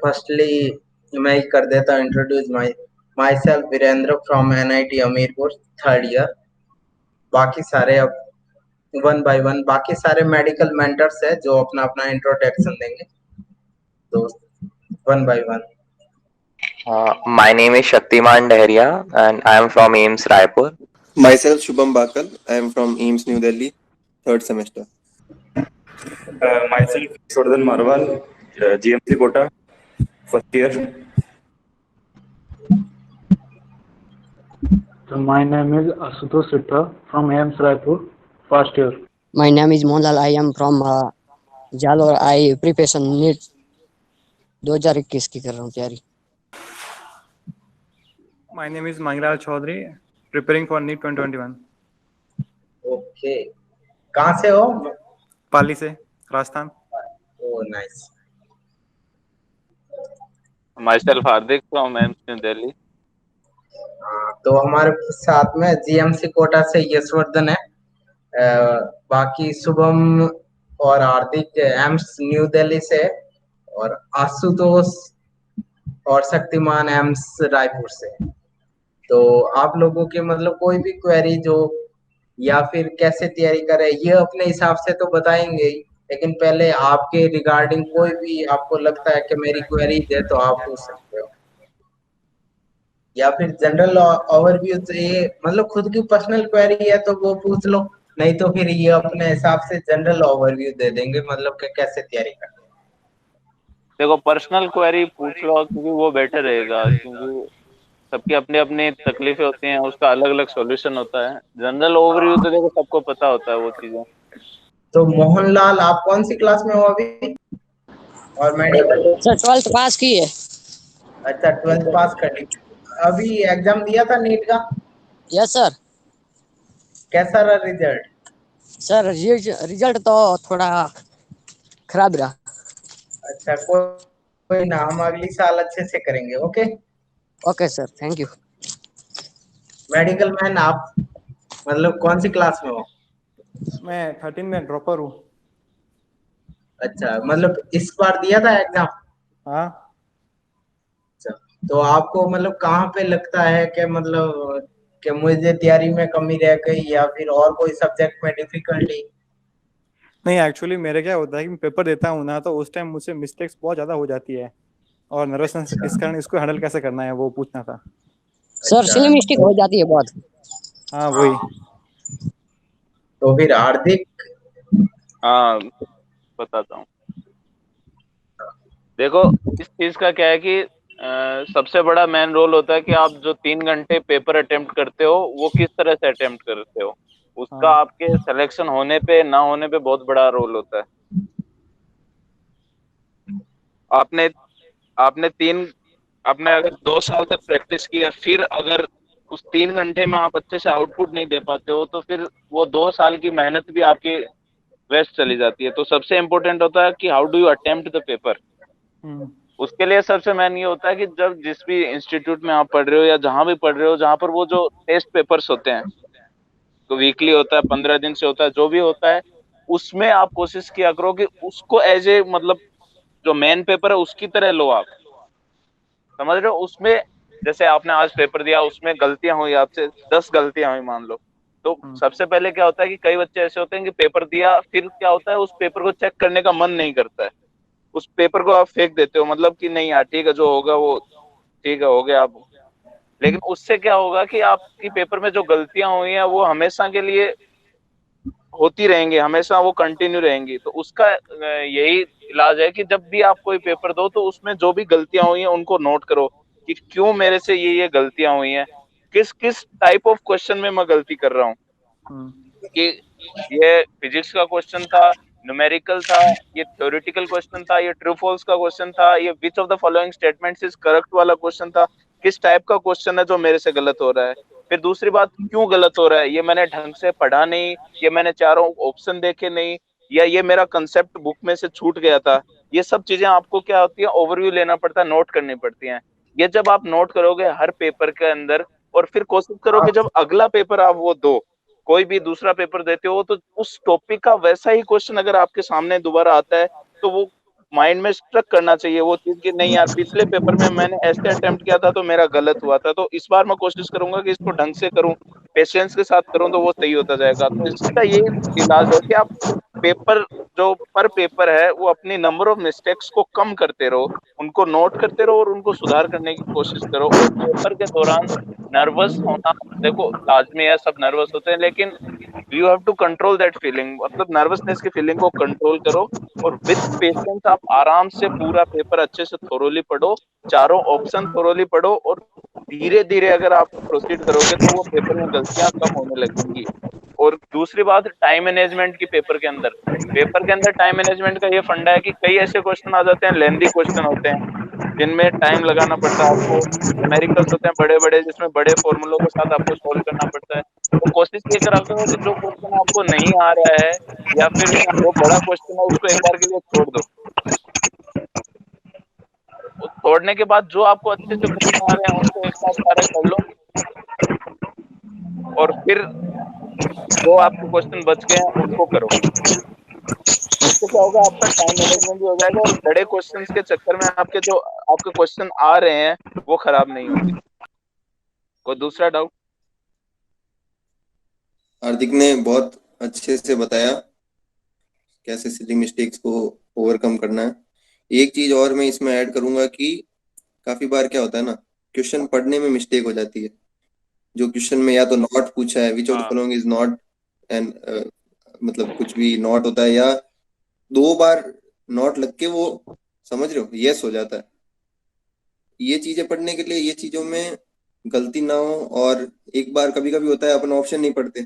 Firstly मैं ही कर देता हूँ introduce myself Virendra from NIT Hamirpur, third year. बाकी सारे अब वन बाय वन बाकी सारे मेडिकल मेंटर्स है जो अपना अपना इंट्रोडक्शन देंगे, तो one by one. My name is Shaktiman Daharia and I am from AIIMS Raipur. Myself Shubham Bakal. I am from AIIMS New Delhi, third semester. Myself Shodhan Marwal, GMC Kota, first year. So my name is Asutosh Siddha from AIIMS Raipur, first year. My name is Mohanlal. I am from Jalore. I preparation NEET 2021 की कर रहा हूँ तैयारी। My name is Mangraj Chaudhary, preparing for NEET 2021. Okay, कहाँ से हो? पाली से, Rajasthan. Oh nice. Myself Hardik from AIIMS New Delhi. तो हमारे साथ में जीएमसी कोटा से यशवर्धन है, बाकी शुभम और हार्दिक एम्स न्यू दिल्ली से, और आशुतोष और शक्तिमान एम्स रायपुर से। तो आप लोगों के मतलब कोई भी क्वेरी जो या फिर कैसे तैयारी करें ये अपने हिसाब से तो बताएंगे ही, लेकिन पहले आपके रिगार्डिंग कोई भी आपको लगता है कि मेरी क्वेरी है तो आप पूछ सकते हो, या फिर जनरल ओवरव्यू से ये मतलब खुद की पर्सनल क्वेरी है तो वो पूछ लो, नहीं तो फिर ये अपने हिसाब से जनरल ओवरव्यू दे देंगे मतलब कि कैसे तैयारी करते हैं। देखो पर्सनल क्वेरी पूछ लो क्योंकि वो बेटर रहेगा, क्योंकि सबकी अपनी अपनी तकलीफें होती हैं, उसका अलग अलग सॉल्यूशन होता है। जनरल ओवरव्यू तो देखो सबको पता होता है वो चीजें। तो मोहनलाल आप कौन सी क्लास में हो अभी और मेडिकल? सर 12th पास की है। अच्छा 12th पास कर ली, अभी एग्जाम दिया था नीट का? Yes sir. कैसा रहा रिजल्ट? सर रिजल्ट तो थोड़ा खराब रहा। अच्छा कोई ना, हम अगली साल अच्छे से करेंगे। Okay okay sir, thank you. Medical man आप मतलब कौन सी क्लास में हो? मैं 13 में ड्रॉपर हूँ। अच्छा मतलब इस बार दिया था एग्जाम? हाँ। अच्छा, तो आपको मतलब कहाँ पे लगता है कि मतलब कि मुझे तैयारी में कमी रह गई या फिर और कोई सब्जेक्ट में डिफिकल्टी? नहीं, एक्चुअली मेरे क्या होता है कि मैं पेपर देता हूँ ना, तो उस टाइम मुझसे मिस्टेक्स बहुत ज्यादा हो जाती है और नर्वसनेस इस कारण इसको हैंडल कैसे करना है वो पूछना था। सर सिली मिस्टेक हो जाती है बहुत। हाँ वही। तो फिर हार्दिक। हाँ बताता हूँ। देखो इस चीज का क्या है कि सबसे बड़ा मेन रोल होता है कि आप जो 3 घंटे पेपर अटेम्प्ट करते हो वो किस तरह से अटेम्प्ट करते हो, उसका आपके सिलेक्शन होने पे ना होने पे बहुत बड़ा रोल होता है। आपने आपने अगर 2 साल तक प्रैक्टिस किया, फिर अगर उस 3 घंटे में आप अच्छे से आउटपुट नहीं दे पाते हो तो फिर वो 2 साल की मेहनत भी आपकी वेस्ट चली जाती है। तो सबसे इम्पोर्टेंट होता है कि how do you attempt the paper. उसके लिए सबसे मेन ये होता है कि जब जिस भी इंस्टीट्यूट में आप पढ़ रहे हो या जहां भी पढ़ रहे हो, जहां पर वो जो टेस्ट पेपर्स होते हैं, तो वीकली होता है, 15 दिन से होता है, जो भी होता है, उसमें आप कोशिश किया करो कि उसको एज ए मतलब जो मेन पेपर है उसकी तरह लो आप। समझ रहे हो? उसमें जैसे आपने आज पेपर दिया, उसमें गलतियां हुई, आपसे 10 गलतियां हुई मान लो, तो सबसे पहले क्या होता है कि कई बच्चे ऐसे होते हैं कि पेपर दिया, फिर क्या होता है उस पेपर को चेक करने का मन नहीं करता है, उस पेपर को आप फेंक देते हो, मतलब कि नहीं यार ठीक है जो होगा वो ठीक है हो गया आप। लेकिन उससे क्या होगा कि आपकी पेपर में जो गलतियां हुई हैं वो हमेशा के लिए होती रहेंगी, हमेशा वो कंटिन्यू रहेंगी। तो उसका यही इलाज है कि जब भी आप कोई पेपर दो तो उसमें जो भी गलतियां हुई हैं उनको नोट करो कि क्यों मेरे से ये गलतियां हुई हैं, किस किस टाइप ऑफ क्वेश्चन में मैं गलती कर रहा हूँ, कि ये फिजिक्स का क्वेश्चन था, न्यूमेरिकल था, ये थ्योरेटिकल क्वेश्चन था, ये ट्रू फॉल्स का क्वेश्चन था, ये which of the following statements is correct वाला क्वेश्चन था, किस टाइप का क्वेश्चन है जो मेरे से गलत हो रहा है। फिर दूसरी बात, क्यों गलत हो रहा है, ये मैंने ढंग से पढ़ा नहीं, ये मैंने चारों ऑप्शन देखे नहीं, या ये मेरा कंसेप्ट बुक में से छूट गया था। ये सब चीजें आपको क्या होती है, ओवरव्यू लेना पड़ता है, नोट करनी पड़ती हैं। ये जब आप नोट करोगे हर पेपर के अंदर, और फिर कोशिश करो कि जब अगला पेपर आप वो दो, कोई भी दूसरा पेपर देते हो, तो उस टॉपिक का वैसा ही क्वेश्चन अगर आपके सामने दोबारा आता है तो वो माइंड में स्ट्रक करना चाहिए वो चीज कि नहीं यार, पिछले पेपर में मैंने ऐसे अटेम्प्ट किया था तो मेरा गलत हुआ था, तो इस बार मैं कोशिश करूंगा कि इसको ढंग से करूं, पेशेंस के साथ करूं, तो वो सही होता जाएगा। तो इसका ये इलाज है कि आप पेपर, जो पर पेपर है, वो अपनी नंबर ऑफ मिस्टेक्स को कम करते रहो, उनको नोट करते रहो और उनको सुधार करने की कोशिश करो। और पेपर के दौरान नर्वस होना, देखो लाजमी है, सब नर्वस होते हैं, लेकिन you have to control that feeling, मतलब नर्वसनेस की फीलिंग को कंट्रोल करो और विद पेशेंस आप आराम से पूरा पेपर अच्छे से थोरोली पढ़ो, चारों ऑप्शन थोरोली पढ़ो, और धीरे धीरे अगर आप प्रोसीड करोगे तो वो पेपर में गलतियां कम होने लगेंगी। और दूसरी बात, टाइम मैनेजमेंट की पेपर के अंदर टाइम मैनेजमेंट का ये फंडा है कि कई ऐसे क्वेश्चन आ जाते हैं, लेंदी क्वेश्चन होते हैं जिनमें टाइम लगाना पड़ता है आपको, न्यूमेरिकल्स होते हैं बड़े बड़े जिसमें बड़े फॉर्मूलों के साथ आपको सोल्व करना पड़ता है। तो कोशिश ये करा करो कि जो क्वेश्चन आपको नहीं आ रहा है या फिर जो बड़ा क्वेश्चन है उसको एक बार के लिए छोड़ दो, उस छोड़ने के बाद जो आपको अच्छे से क्वेश्चन आ रहे हैं उनको एक साथ सारे कर लो, और फिर जो आपके क्वेश्चन बच गए हैं उनको करो। इससे क्या होगा, आपका टाइम मैनेजमेंट भी हो जाएगा और बड़े क्वेश्चंस के चक्कर में आपके क्वेश्चन आ रहे हैं वो खराब नहीं होंगे। कोई दूसरा डाउट? हार्दिक ने बहुत अच्छे से बताया कैसे सिली मिस्टेक्स को ओवरकम करना है। एक चीज और मैं इसमें ऐड करूंगा कि काफी बार क्या होता है ना, क्वेश्चन पढ़ने में मिस्टेक हो जाती है। जो क्वेश्चन में या तो नॉट पूछा है, which of the following is not, and मतलब कुछ भी नॉट होता है, या 2 बार नॉट लग के वो, समझ रहे हो, यस हो जाता है। ये चीजें पढ़ने के लिए, ये चीजों में गलती ना हो। और एक बार कभी कभी होता है अपन ऑप्शन नहीं पढ़ते,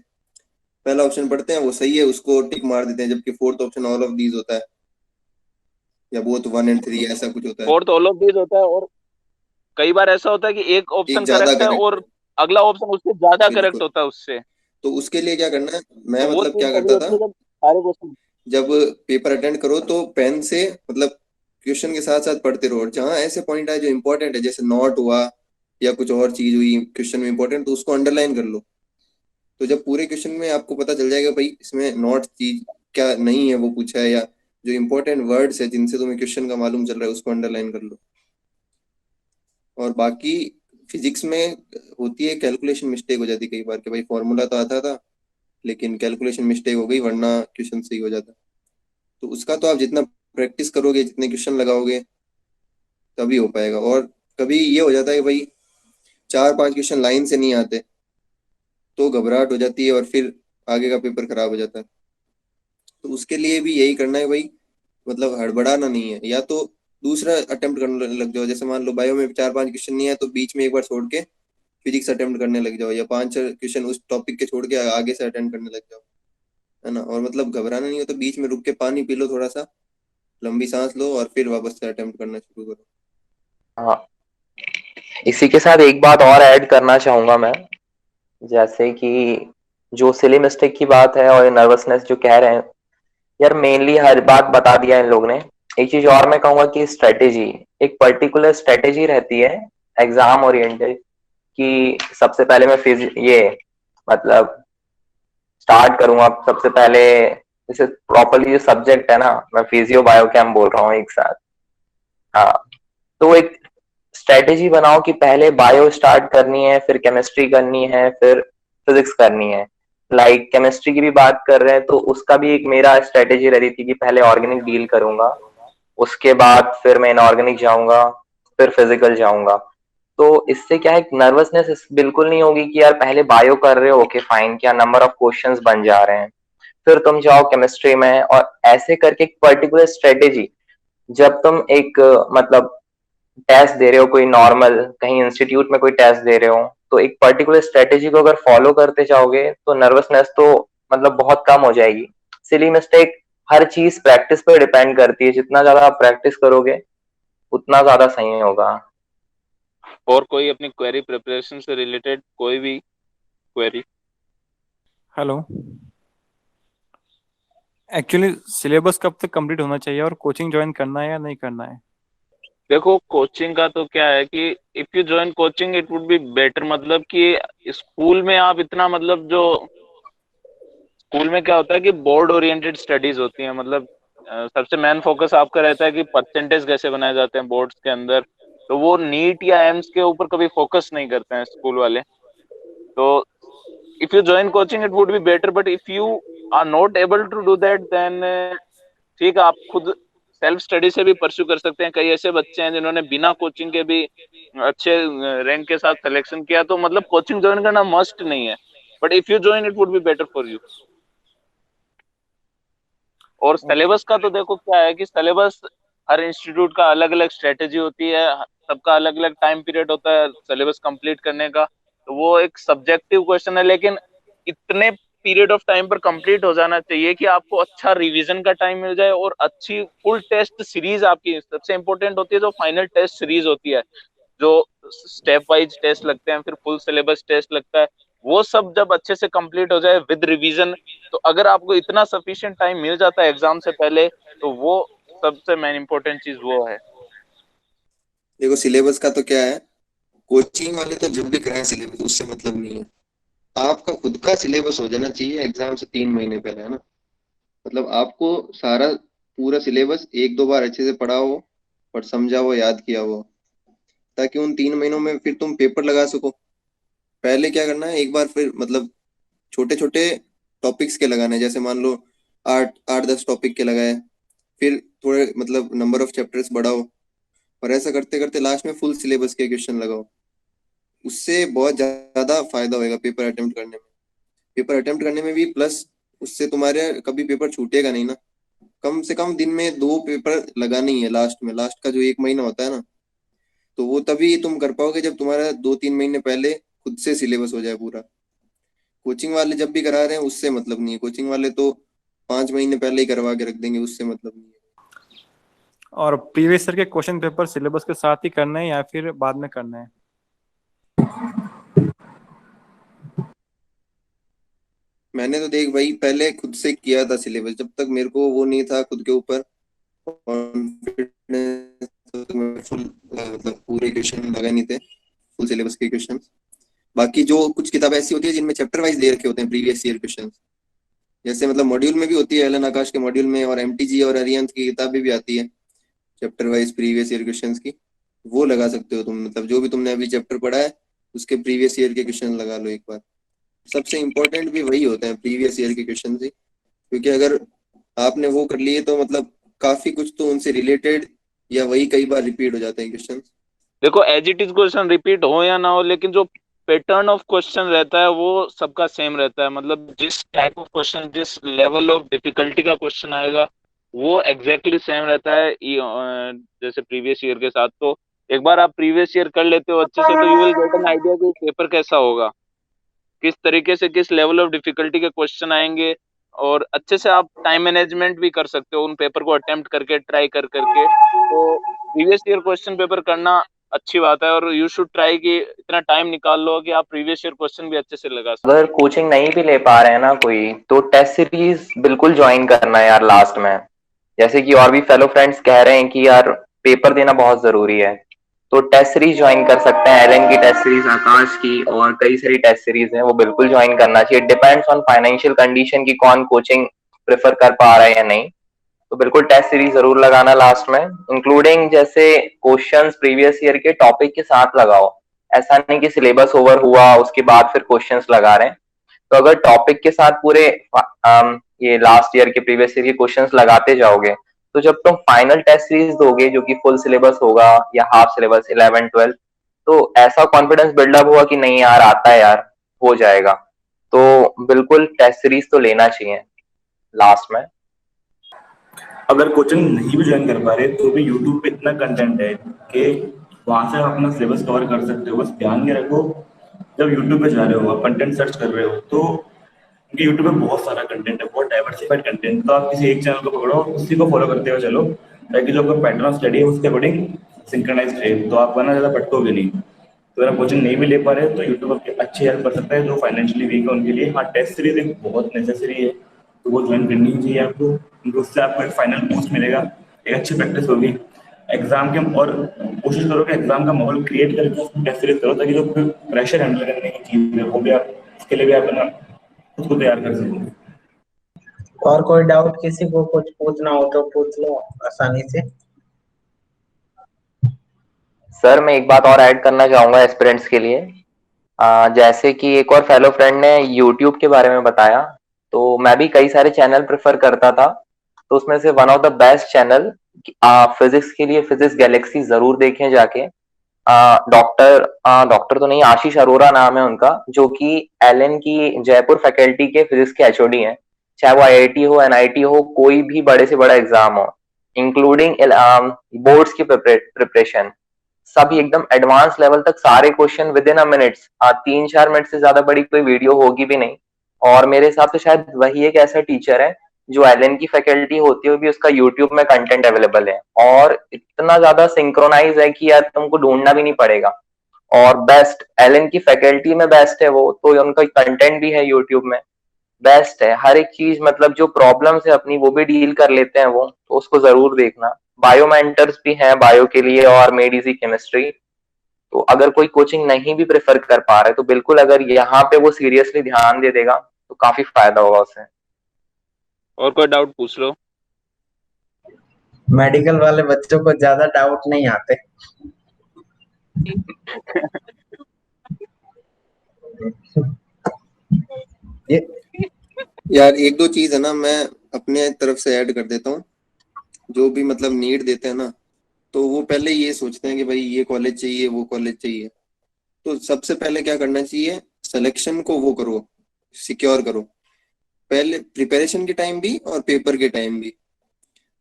पहला ऑप्शन पढ़ते हैं वो सही है उसको टिक मार देते हैं, जबकि fourth option all of these होता है, या बोथ 1 और 3 ऐसा कुछ होता है, फोर्थ ऑल ऑफ दीज होता है, और कई बार ऐसा होता है कि एक एक ऑप्शन ज्यादा करेक्ट है करेक्ट और अगला ऑप्शन उससे ज्यादा करेक्ट बिल्कुल। होता है उससे। तो उसके लिए क्या करना है, मैं तो वो मतलब चीज क्या तभी करता होती था, है जब सारे क्वेश्चन। जब पेपर अटेंड करो तो पेन से मतलब क्वेश्चन के साथ साथ पढ़ते रहो, और जहाँ ऐसे पॉइंट आए जो इंपॉर्टेंट है, जैसे नॉट हुआ या कुछ और चीज हुई क्वेश्चन में इंपॉर्टेंट, तो उसको अंडरलाइन कर लो। तो जब पूरे क्वेश्चन में आपको पता चल जाएगा भाई इसमें नॉट चीज क्या नहीं है वो पूछा है, या जो इंपॉर्टेंट वर्ड्स है जिनसे तुम्हें क्वेश्चन का मालूम चल रहा है उसको अंडरलाइन कर लो। और बाकी फिजिक्स में होती है कैलकुलेशन मिस्टेक हो जाती है कई बार, कि भाई फॉर्मूला तो आता था लेकिन कैलकुलेशन मिस्टेक हो गई, वरना क्वेश्चन सही हो जाता। तो उसका तो आप जितना प्रैक्टिस करोगे, जितने क्वेश्चन लगाओगे, तभी हो पाएगा। और कभी ये हो जाता है कि भाई 4-5 क्वेश्चन लाइन से नहीं आते तो घबराहट हो जाती है और फिर आगे का पेपर खराब हो जाता है। तो उसके लिए भी यही करना है भाई, मतलब हड़बड़ाना नहीं है। या तो दूसरा अटेम्प्ट करने लग जाओ, जैसे मान लो बायो में 4-5 क्वेश्चन नहीं है तो बीच में एक बार छोड़ के फिजिक्स अटेम्प्ट करने लग जाओ, या 5 क्वेश्चन उस टॉपिक के छोड़ के आगे से अटेम्प्ट करने लग जाओ, है ना। और मतलब घबराना नहीं हो तो बीच में रुक के पानी पी लो, थोड़ा सा लंबी सांस लो, और फिर वापस से अटेम्प्ट करना शुरू करो। हाँ, इसी के साथ एक बात और ऐड करना चाहूंगा मैं, जैसे कि जो सिली मिस्टेक की बात है और नर्वसनेस जो कह रहे हैं, यार मेनली हर बात बता दिया इन लोग ने। एक चीज और मैं कहूंगा कि स्ट्रेटेजी, एक पर्टिकुलर स्ट्रेटेजी रहती है एग्जाम ओरिएंटेड, कि सबसे पहले मैं ये मतलब स्टार्ट करूंगा सबसे पहले, जैसे प्रॉपरली जो सब्जेक्ट है ना, मैं फिजियो बायो केम बोल रहा हूँ एक साथ। हाँ, तो एक स्ट्रेटेजी बनाओ कि पहले बायो स्टार्ट करनी है, फिर केमिस्ट्री करनी है, फिर फिजिक्स करनी है। लाइक केमिस्ट्री की भी बात कर रहे हैं तो उसका भी एक मेरा स्ट्रेटेजी रहती थी कि पहले ऑर्गेनिक डील करूंगा, उसके बाद फिर मैं इनऑर्गेनिक जाऊंगा, फिर फिजिकल जाऊंगा। तो इससे क्या है, नर्वसनेस बिल्कुल नहीं होगी कि यार पहले बायो कर रहे हो, ओके फाइन, क्या नंबर ऑफ क्वेश्चंस बन जा रहे हैं, फिर तुम जाओ केमिस्ट्री में, और ऐसे करके एक पर्टिकुलर स्ट्रेटेजी। जब तुम एक मतलब टेस्ट दे रहे हो, कोई नॉर्मल कहीं इंस्टीट्यूट में कोई टेस्ट दे रहे हो, तो एक पर्टिकुलर स्ट्रेटेजी को अगर फॉलो करते जाओगे तो नर्वसनेस तो मतलब बहुत कम हो जाएगी। सिली मिस्टेक, हर चीज प्रैक्टिस पर डिपेंड करती है, जितना ज्यादा आप प्रैक्टिस करोगे उतना ज्यादा सही होगा। और कोई अपनी क्वेरी प्रिपरेशन से रिलेटेड कोई भी क्वेरी? हेलो, एक्चुअली सिलेबस कब तक कंप्लीट होना चाहिए और कोचिंग ज्वाइन करना है या नहीं करना है? देखो कोचिंग का तो क्या है कि if you join coaching it would be better, मतलब कि स्कूल में आप इतना मतलब जो स्कूल में क्या होता है कि बोर्ड ओरिएंटेड स्टडीज होती हैं, मतलब सबसे मेन फोकस आपका रहता है कि परसेंटेज कैसे बनाए जाते हैं बोर्ड्स के अंदर, तो वो नीट या एम्स के ऊपर कभी फोकस नहीं करते हैं स्कूल वाले। तो if you join coaching it would be better, but if you are not able to do that then ठीक है, आप खुद सेल्फ स्टडी से भी परस्यू कर सकते हैं। कई ऐसे बच्चे हैं जिन्होंने बिना कोचिंग के भी अच्छे रैंक के साथ सिलेक्शन किया, तो मतलब कोचिंग ज्वाइन करना मस्ट नहीं है, but if you join it would be better for you. और सिलेबस का तो देखो क्या है कि सिलेबस हर इंस्टीट्यूट का अलग अलग स्ट्रेटेजी होती है, सबका अलग अलग टाइम पीरियड होता है सिलेबस कंप्लीट करने का, तो वो एक सब्जेक्टिव क्वेश्चन है, लेकिन इतने पीरियड ऑफ टाइम पर कंप्लीट हो जाना चाहिए कि आपको अच्छा रिवीजन का टाइम मिल जाए और अच्छी फुल टेस्ट सीरीज। आपकी सबसे इंपॉर्टेंट होती है जो फाइनल टेस्ट सीरीज होती है, जो स्टेप वाइज टेस्ट लगते हैं, फिर फुल सिलेबस टेस्ट लगता है, वो सब जब अच्छे से कंप्लीट हो जाए विद रिवीजन, तो अगर आपको इतना सफिशिएंट टाइम मिल जाता है एग्जाम से पहले, तो वो सबसे मेन इंपॉर्टेंट चीज वो है। देखो सिलेबस का तो क्या है, कोचिंग वाले तो जब भी कराएं सिलेबस उससे मतलब नहीं है, आपका खुद का सिलेबस हो जाना चाहिए एग्जाम से 3 महीने पहले, है ना। मतलब आपको सारा पूरा सिलेबस एक दो बार अच्छे से पढ़ा हो और समझा हो, याद किया हो, ताकि उन 3 महीनों में फिर तुम पेपर लगा सको। पहले क्या करना है, एक बार फिर मतलब छोटे छोटे टॉपिक्स के लगाने, जैसे मान लो 8-10 टॉपिक के लगाए, फिर थोड़े मतलब नंबर ऑफ चैप्टर्स बढ़ाओ, और ऐसा करते करते लास्ट में फुल सिलेबस के क्वेश्चन लगाओ। उससे बहुत ज्यादा फायदा होगा पेपर अटेम्प्ट करने में। पेपर अटेम्प्ट करने में भी प्लस उससे तुम्हारे कभी पेपर छूटेगा नहीं ना। कम से कम दिन में 2 पेपर लगाने ही है लास्ट में, लास्ट का जो 1 महीना होता है ना, तो वो तभी तुम कर पाओगे जब तुम्हारा 2-3 महीने पहले खुद से सिलेबस हो जाए पूरा। कोचिंग वाले जब भी करा रहे हैं उससे मतलब नहीं है, कोचिंग वाले तो 5 महीने पहले ही करवा के रख देंगे, उससे मतलब नहीं है। और प्रीवियस ईयर के क्वेश्चन पेपर सिलेबस के साथ ही करना है या फिर बाद में करना है? मैंने तो देख भाई पहले खुद से किया था सिलेबस, जब तक मेरे को वो नहीं था खुद के ऊपर कॉन्फिडेंस, फुल मतलब पूरे क्वेश्चन लगा नहीं थे, फुल सिलेबस के क्वेश्चन। बाकी जो कुछ किताबें ऐसी होती है जिनमें चैप्टर वाइज दे रखे होते हैं प्रीवियस ईयर क्वेश्चन, जैसे मतलब मॉड्यूल में भी होती है, एलन आकाश के मॉड्यूल में, और एमटीजी और अरिहंत की किताबें भी आती है chapter wise previous year questions की, वो लगा सकते हो तुम। मतलब जो भी तुमने अभी चैप्टर पढ़ा है उसके प्रीवियस ईयर के क्वेश्चन लगा लो एक बार। सबसे इम्पोर्टेंट भी वही होते हैं प्रीवियस ईयर के क्वेश्चन ही, क्योंकि अगर आपने वो कर लिए तो मतलब काफी कुछ तो उनसे रिलेटेड या वही कई बार रिपीट हो जाते हैं क्वेश्चन। देखो as it is question repeat हो या ना हो, लेकिन जो पैटर्न ऑफ क्वेश्चन रहता है वो सबका सेम रहता है। मतलब जिस टाइप ऑफ क्वेश्चन, जिस लेवल ऑफ डिफिकल्टी का क्वेश्चन आएगा वो एग्जैक्टली सेम रहता है जैसे प्रीवियस ईयर के साथ। तो एक बार आप प्रीवियस ईयर कर लेते हो अच्छे से, तो you will get an idea कि पेपर कैसा होगा, किस तरीके से किस लेवल ऑफ डिफिकल्टी के क्वेश्चन आएंगे, और अच्छे से आप टाइम मैनेजमेंट भी कर सकते हो उन पेपर को अटेम्प्ट करके, ट्राई कर करके। तो प्रीवियस ईयर क्वेश्चन पेपर करना अच्छी बात है, और यू शुड ट्राई कि इतना टाइम निकाल लो कि आप प्रीवियस ईयर क्वेश्चन भी अच्छे से लगा सको। अगर कोचिंग नहीं भी ले पा रहे हैं ना कोई, तो टेस्ट सीरीज बिल्कुल ज्वाइन करना है यार लास्ट में। जैसे कि और भी फेलो फ्रेंड्स कह रहे हैं कि यार पेपर देना बहुत जरूरी है, तो टेस्ट सीरीज ज्वाइन कर सकते हैं। एलन की टेस्ट सीरीज, आकाश की, और कई सारी टेस्ट सीरीज हैं, वो बिल्कुल ज्वाइन करना चाहिए। डिपेंड्स ऑन फाइनेंशियल कंडीशन की कौन कोचिंग प्रेफर कर पा रहा है या नहीं, तो बिल्कुल टेस्ट सीरीज जरूर लगाना लास्ट में, इंक्लूडिंग जैसे क्वेश्चंस प्रीवियस ईयर के टॉपिक के साथ लगाओ। ऐसा नहीं कि सिलेबस ओवर हुआ उसके बाद फिर क्वेश्चंस लगा रहे हैं। तो अगर टॉपिक के साथ पूरे ये लास्ट ईयर के प्रीवियस ईयर के क्वेश्चंस लगाते जाओगे, तो जब तुम फाइनल टेस्ट सीरीज दोगे जो कि फुल सिलेबस होगा या हाफ सिलेबस 11-12, तो ऐसा कॉन्फिडेंस बिल्डअप हुआ कि नहीं यार आता है यार, हो जाएगा। तो बिल्कुल टेस्ट सीरीज तो लेना चाहिए लास्ट में। अगर कोचिंग नहीं भी ज्वाइन कर पा रहे तो भी यूट्यूब पे इतना कंटेंट है कि वहां से आप अपना सिलेबस कवर कर सकते हो। बस ध्यान ये रखो, जब यूट्यूब पे जा रहे हो, आप कंटेंट सर्च कर रहे हो, तो क्योंकि यूट्यूब पे बहुत सारा कंटेंट है, बहुत डाइवर्सिफाइड कंटेंट, तो आप किसी एक चैनल को पकड़ो, उसी को फॉलो करते हुए चलो, ताकि जो आपका पैटर्न ऑफ स्टडी है उसके अकॉर्डिंग सिंक्रोनाइज रहे, तो आप वरना ज़्यादा भटकोगे नहीं। तो अगर कोचिंग नहीं भी ले पा रहे तो यूट्यूब आपकी अच्छी हेल्प कर सकता है, जो फाइनेंशियली वीक है उनके लिए। हाँ, टेस्ट सीरीज एक बहुत नेसेसरी है, तो वो ज्वाइन करनी ही चाहिए आपको, क्योंकि उससे आपको एक फाइनल बूस्ट मिलेगा, एक अच्छी प्रैक्टिस होगी एग्जाम के। और कोशिश करो कि एग्जाम का माहौल क्रिएट करके उसको टेस्ट सीरीज करो, ताकि जो प्रेशर हैंडल करने की चीज़ है वो भी आप, उसके लिए भी आप ना खुद को तैयार कर सको। और कोई डाउट किसी को कुछ पूछना हो तो पूछ लो आसानी से। सर मैं एक बात और ऐड करना चाहूंगा एस्पिरेंट्स के लिए। जैसे कि एक और फेलो फ्रेंड ने यूट्यूब के बारे में बताया, तो मैं भी कई सारे चैनल प्रेफर करता था। तो उसमें से one of the best channel physics के लिए फिजिक्स गैलेक्सी जरूर देखें जाके। डॉक्टर तो नहीं, आशीष अरोरा नाम है उनका, जो कि एलएन की जयपुर फैकल्टी के फिजिक्स के एचओडी हैं। चाहे वो आईआईटी हो, एनआईटी हो, कोई भी बड़े से बड़ा एग्जाम हो, इंक्लूडिंग बोर्ड्स की प्रिपरेशन, सभी एकदम एडवांस लेवल तक सारे question with in a minutes, 3-4 minute से ज्यादा बड़ी कोई वीडियो होगी भी नहीं। और मेरे हिसाब से शायद वही एक ऐसा टीचर है जो एलएन की फैकल्टी होती हुई भी उसका यूट्यूब में कंटेंट अवेलेबल है, और इतना ज्यादा सिंक्रोनाइज है कि यार तुमको ढूंढना भी नहीं पड़ेगा। और बेस्ट एलएन की फैकल्टी में बेस्ट है वो, तो उनका कंटेंट भी है यूट्यूब में, बेस्ट है हर एक चीज। मतलब जो प्रॉब्लम्स है अपनी वो भी डील कर लेते हैं वो, तो उसको जरूर देखना। बायो मेंटर्स भी हैं बायो के लिए, और मेडिसी केमिस्ट्री। तो अगर कोई कोचिंग नहीं भी प्रेफर कर पा रहा है तो बिल्कुल अगर यहाँ पे वो सीरियसली ध्यान दे देगा तो काफी फायदा होगा उसे। और कोई डाउट पूछ लो। मेडिकल वाले बच्चों को ज्यादा डाउट नहीं आते। ये यार एक दो चीज है ना, मैं अपने तरफ से ऐड कर देता हूँ। जो भी मतलब नीड देते हैं ना, तो वो पहले ये सोचते हैं कि भाई ये कॉलेज चाहिए, वो कॉलेज चाहिए। तो सबसे पहले क्या करना चाहिए, सिलेक्शन को वो करो, सिक्योर करो, पहले प्रिपरेशन के टाइम भी और पेपर के टाइम भी।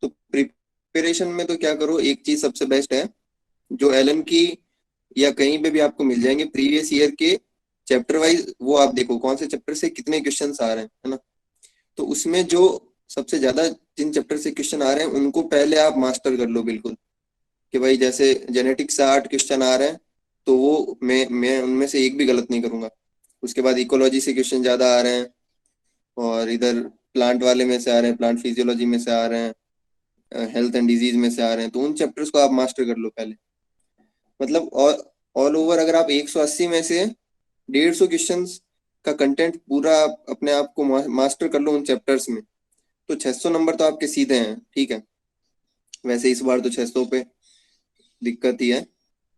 तो प्रिपरेशन में तो क्या करो, एक चीज सबसे बेस्ट है, जो एलन की या कहीं पे भी आपको मिल जाएंगे प्रीवियस ईयर के चैप्टर वाइज, वो आप देखो कौन से चैप्टर से कितने क्वेश्चंस आ रहे हैं, है ना। तो उसमें जो सबसे ज्यादा जिन चैप्टर से क्वेश्चन आ रहे हैं उनको पहले आप मास्टर कर लो बिल्कुल। कि भाई जैसे जेनेटिक्स से 8 क्वेश्चन आ रहे हैं, तो वो मैं उनमें से एक भी गलत नहीं करूंगा। उसके बाद इकोलॉजी से क्वेश्चन ज्यादा आ रहे हैं, और इधर प्लांट वाले में से आ रहे हैं, प्लांट फिजियोलॉजी में से आ रहे हैं, हेल्थ एंड डिजीज में से आ रहे हैं, तो उन चैप्टर्स को आप मास्टर कर लो पहले। मतलब ऑल ओवर अगर आप 180 में से 150 क्वेश्चंस का कंटेंट पूरा अपने आप को मास्टर कर लो उन चैप्टर्स में, तो 600 नंबर तो आपके सीधे हैं, ठीक है। वैसे इस बार तो 600 पे दिक्कत ही है,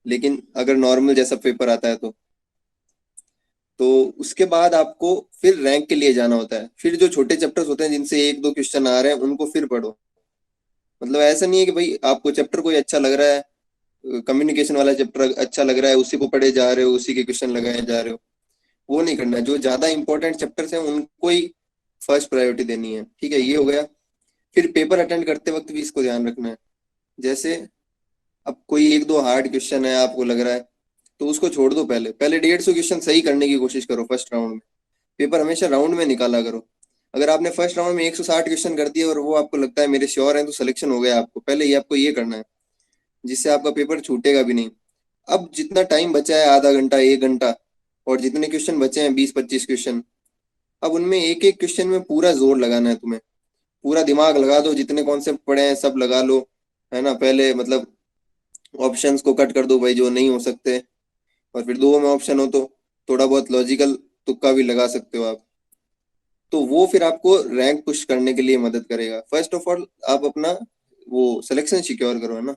लेकिन अगर नॉर्मल जैसा पेपर आता है तो उसके बाद आपको फिर रैंक के लिए जाना होता है। फिर जो छोटे चैप्टर्स होते हैं जिनसे 1-2 क्वेश्चन आ रहे हैं उनको फिर पढ़ो। मतलब ऐसा नहीं है कि भाई आपको चैप्टर कोई अच्छा लग रहा है, कम्युनिकेशन वाला चैप्टर अच्छा लग रहा है, उसी को पढ़े जा रहे हो, उसी के क्वेश्चन लगाए जा रहे हो। वो नहीं करना है। जो ज्यादा इंपॉर्टेंट चैप्टर्स हैं उनको ही फर्स्ट प्रायोरिटी देनी है, ठीक है। ये हो गया। फिर पेपर अटेंड करते वक्त भी इसको ध्यान रखना है। जैसे अब कोई 1-2 हार्ड क्वेश्चन है आपको लग रहा है, तो उसको छोड़ दो। पहले 150 क्वेश्चन सही करने की कोशिश करो फर्स्ट राउंड में। पेपर हमेशा राउंड में निकाला करो। अगर आपने फर्स्ट राउंड में 160 क्वेश्चन कर दिए और वो आपको लगता है मेरे श्योर है, तो सिलेक्शन हो गया आपको। पहले ही आपको ये करना है, जिससे आपका पेपर छूटेगा भी नहीं। अब जितना टाइम बचा है, आधा घंटा, 1 घंटा, और जितने क्वेश्चन बचे हैं 20-25 क्वेश्चन, अब उनमें एक एक क्वेश्चन में पूरा जोर लगाना है तुम्हें। पूरा दिमाग लगा दो, जितने कॉन्सेप्ट पढ़े हैं सब लगा लो, है ना। पहले मतलब ऑप्शंस को कट कर दो भाई जो नहीं हो सकते, और फिर 2 में ऑप्शन हो तो थोड़ा बहुत लॉजिकल तुक्का भी लगा सकते हो आप। तो वो फिर आपको रैंक पुश करने के लिए मदद करेगा। फर्स्ट ऑफ ऑल आप अपना वो सिलेक्शन सिक्योर करो, है ना।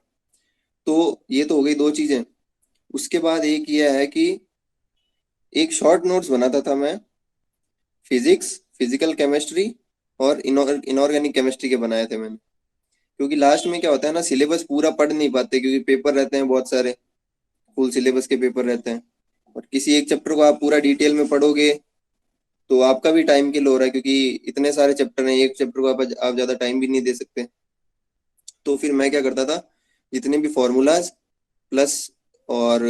तो ये तो हो गई 2 चीजें। उसके बाद एक ये है कि एक शॉर्ट नोट्स बनाता था मैं, फिजिक्स, फिजिकल केमिस्ट्री और इनऑर्गेनिक केमिस्ट्री के बनाए थे मैंने। क्योंकि लास्ट में क्या होता है ना, सिलेबस पूरा पढ़ नहीं पाते क्योंकि पेपर रहते हैं बहुत सारे, फुल सिलेबस के पेपर रहते हैं। और किसी एक चैप्टर को आप पूरा डिटेल में पढ़ोगे तो आपका भी टाइम किल हो रहा है, क्योंकि इतने सारे चैप्टर हैं, एक चैप्टर को आप ज्यादा टाइम भी नहीं दे सकते। तो फिर मैं क्या करता था, जितने भी फॉर्मूलाज प्लस और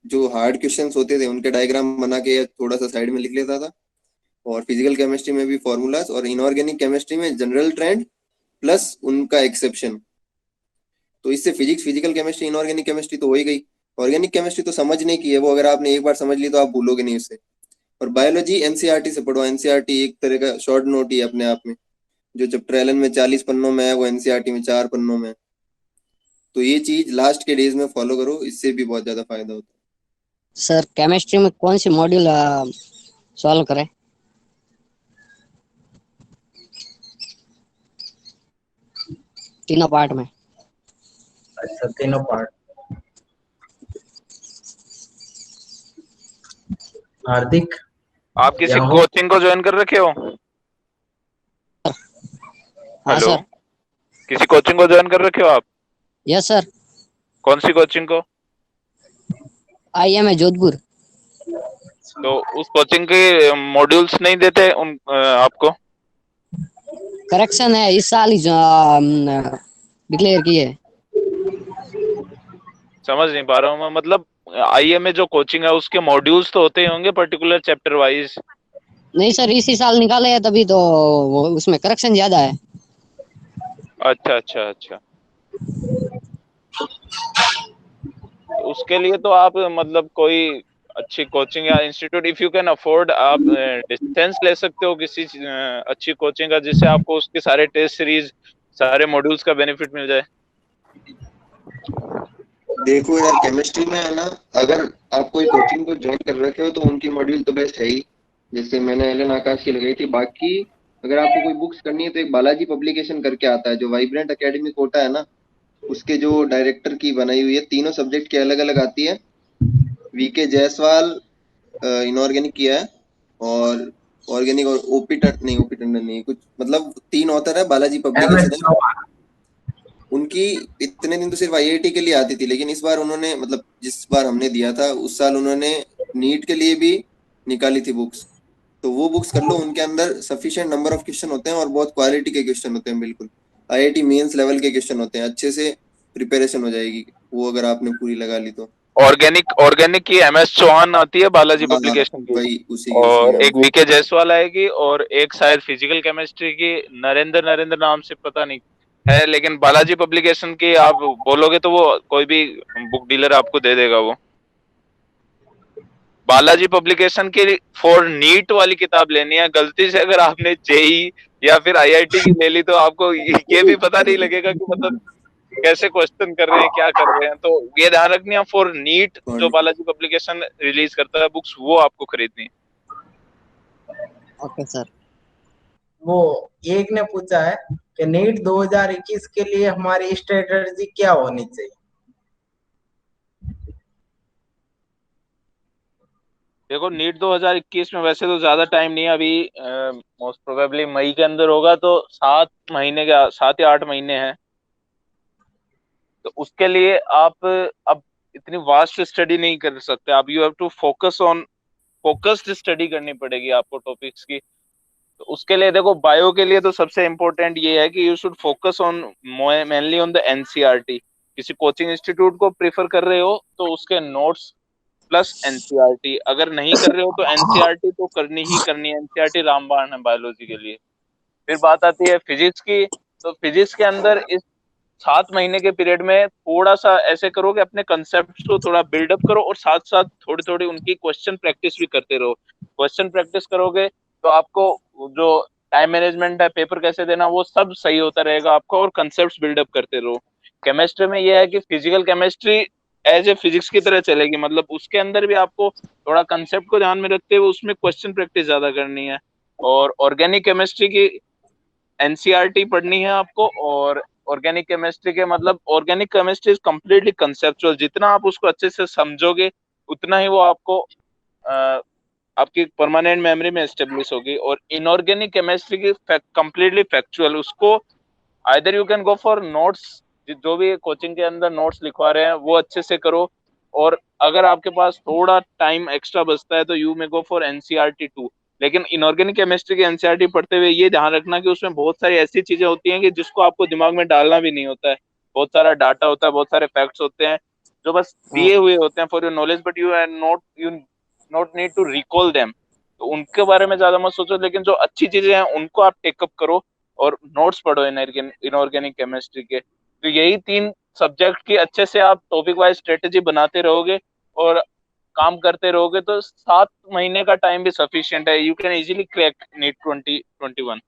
जो हार्ड क्वेश्चंस होते थे उनके डायग्राम बना के थोड़ा सा साइड में लिख लेता था। और फिजिकल केमिस्ट्री में भी फॉर्मूलाज, और इनऑर्गेनिक केमिस्ट्री में जनरल ट्रेंड प्लस उनका एक्सेप्शन। तो इससे physics, physical chemistry, inorganic chemistry तो हो ही गई। ऑर्गेनिक केमिस्ट्री तो समझने की है, वो अगर आपने एक बार समझ ली तो आप भूलोगे नहीं उससे। और बायोलॉजी एनसीईआरटी से पढ़ो। एनसीईआरटी एक तरह का शॉर्ट नोट ही है अपने आप में। जो चैप्टर एलन में 40 पन्नों में है, वो एनसीईआरटी में 4 पन्नों में है। तो ये चीज लास्ट के डेज में फॉलो करो, इससे भी बहुत ज्यादा फायदा होता है। सर केमिस्ट्री में कौन सी मॉड्यूल सॉल्व करें? तीनों पार्ट में। अच्छा, तीनों पार्ट। हार्दिक, आप किसी यहाँ हो? कोचिंग को ज्वाइन कर रखे हो? हाँ हेलो, सर। किसी कोचिंग को ज्वाइन कर रखे हो आप? Yes sir. कौन सी कोचिंग को? IM है जोधपुर। तो उस कोचिंग के मॉड्यूल्स नहीं देते उन आपको? करेक्शन है, इस साल ही डिक्लेयर की है। समझ नहीं पा रहा हूँ मैं, मतलब IM जो कोचिंग है उसके मॉड्यूल्स तो होते ही होंगे पर्टिकुलर चैप्टर वाइज। नहीं सर, इसी साल निकाले हैं तभी तो वो उसमें करेक्शन ज्यादा है। अच्छा अच्छा अच्छा। तो उसके लिए तो आप मतलब कोई अच्छी कोचिंग या institute, if you can afford, आप डिस्टेंस ले सकते हो किसी अच्छी कोचिंग का, जिससे आपको उसके सारे टेस्ट सीरीज, सारे मॉड्यूल्स का बेनिफिट मिल जाए। देखो यार, केमिस्ट्री में है ना, अगर आप कोई कोचिंग को ज्वाइन कर रखे हो तो उनकी मॉड्यूल तो बेस्ट है ही, जैसे मैंने एलन आकाश की लगाई थी। बाकी अगर आपको कोई बुक्स करनी है तो एक बालाजी पब्लिकेशन करके आता है, जो वाइब्रेंट एकेडमी कोटा है ना, उसके जो डायरेक्टर की बनाई हुई है, तीनों सब्जेक्ट की अलग अलग आती है। VK जायसवाल इनऑर्गेनिक किया है, और ऑर्गेनिक, और ओपी टंडन नहीं, कुछ मतलब 3 ऑथर है, बालाजी MS पब्लिकेशन है। चौहान। उनकी इतने दिन तो सिर्फ IIT के लिए आती थी, लेकिन इस बार उन्होंने, मतलब जिस बार हमने दिया था उस साल उन्होंने नीट के लिए भी निकाली थी बुक्स। तो वो बुक्स कर लो, उनके अंदर सफिशिएंट नंबर ऑफ क्वेश्चन होते हैं और बहुत क्वालिटी के क्वेश्चन होते हैं, बिल्कुल IIT मेंस लेवल के क्वेश्चन होते हैं। अच्छे से प्रिपरेशन हो जाएगी वो, अगर आपने पूरी लगा ली तो। ऑर्गेनिक ऑर्गेनिक की MS चौहान आती है बालाजी हाँ हाँ, पब्लिकेशन की, वही उसी की और हाँ। एक VK जायसवाल आएगी, और एक शायद फिजिकल केमिस्ट्री की नरेंद्र नरेंद्र नाम से पता नहीं है, लेकिन बालाजी पब्लिकेशन की आप बोलोगे तो वो कोई भी बुक डीलर आपको दे देगा वो। बालाजी पब्लिकेशन की फॉर नीट वाली किताब लेनी है, गलती से अगर आपने JEE या फिर IIT की ले ली तो आपको ये भी पता नहीं लगेगा कि मतलब कैसे क्वेश्चन कर रहे हैं, क्या कर रहे हैं। तो ये ध्यान रखनी है, फॉर नीट जो बालाजी पब्लिकेशन रिलीज करता है बुक्स, वो आपको खरीदनी है। Okay sir. वो एक ने पूछा है कि नीट 2021 के लिए हमारी स्ट्रेटजी क्या होनी चाहिए? देखो, नीट 2021 में वैसे तो ज्यादा टाइम नहीं है अभी, मोस्ट प्रोबेबली मई के अंदर होगा, तो 7 महीने का, 7 या 8 महीने हैं। तो उसके लिए आप अब इतनी वास्ट स्टडी नहीं कर सकते आप, you have to focused study करनी पड़ेगी आपको टॉपिक्स की। तो उसके लिए देखो, बायो के लिए तो सबसे इम्पोर्टेंट ये है कि you should focus on mainly on the NCERT। किसी कोचिंग इंस्टीट्यूट को प्रीफर कर रहे हो तो उसके नोट्स प्लस NCERT, अगर नहीं कर रहे हो तो NCERT तो करनी ही करनी है, NCERT रामबाण है बायोलॉजी के लिए। फिर बात आती है फिजिक्स की, तो फिजिक्स के अंदर इस 7 महीने के पीरियड में थोड़ा सा ऐसे करो कि अपने कंसेप्ट को थोड़ा बिल्डअप करो, और साथ साथ थोड़ी थोड़ी उनकी क्वेश्चन प्रैक्टिस भी करते रहो। क्वेश्चन प्रैक्टिस करोगे तो आपको जो टाइम मैनेजमेंट है, पेपर कैसे देना, वो सब सही होता रहेगा आपका, और कंसेप्ट बिल्डअप करते रहो। केमिस्ट्री में यह है कि physical chemistry as a physics की तरह चलेगी, मतलब उसके अंदर भी आपको थोड़ा कंसेप्ट को ध्यान में रखते हुए उसमें क्वेश्चन प्रैक्टिस ज्यादा करनी है। और ऑर्गेनिक केमिस्ट्री की NCERT पढ़नी है आपको। और ऑर्गेनिक केमिस्ट्री के मतलब, organic chemistry is completely conceptual, जितना आप उसको अच्छे से समझोगे उतना ही वो आपको आपकी परमानेंट मेमोरी में एस्टेब्लिश होगी। और इनऑर्गेनिक केमिस्ट्री की कम्प्लीटली फैक्चुअल, उसको either you can go for notes, जो भी कोचिंग के अंदर नोट्स लिखवा रहे हैं वो अच्छे से करो, और अगर आपके पास थोड़ा टाइम एक्स्ट्रा बचता है तो you may go for NCERT 2। लेकिन इनऑर्गेनिक केमिस्ट्री की NCERT पढ़ते हुए ये ध्यान रखना कि उसमें बहुत सारी ऐसी चीजें होती हैं कि जिसको आपको दिमाग में डालना भी नहीं होता है। बहुत सारा डाटा होता है, बहुत सारे फैक्ट्स होते हैं जो बस दिए हुए होते हैं for your knowledge, but you not need to recall them. तो उनके बारे में ज्यादा मत सोचो, लेकिन जो अच्छी चीजें हैं उनको आप टेकअप करो और नोट्स पढ़ो इनऑर्गेनिक केमिस्ट्री के। तो यही 3 सब्जेक्ट की अच्छे से आप टॉपिक वाइज स्ट्रेटेजी बनाते रहोगे और काम करते रहोगे तो 7 महीने का टाइम भी सफिशिएंट है, you can easily crack NEET 2021।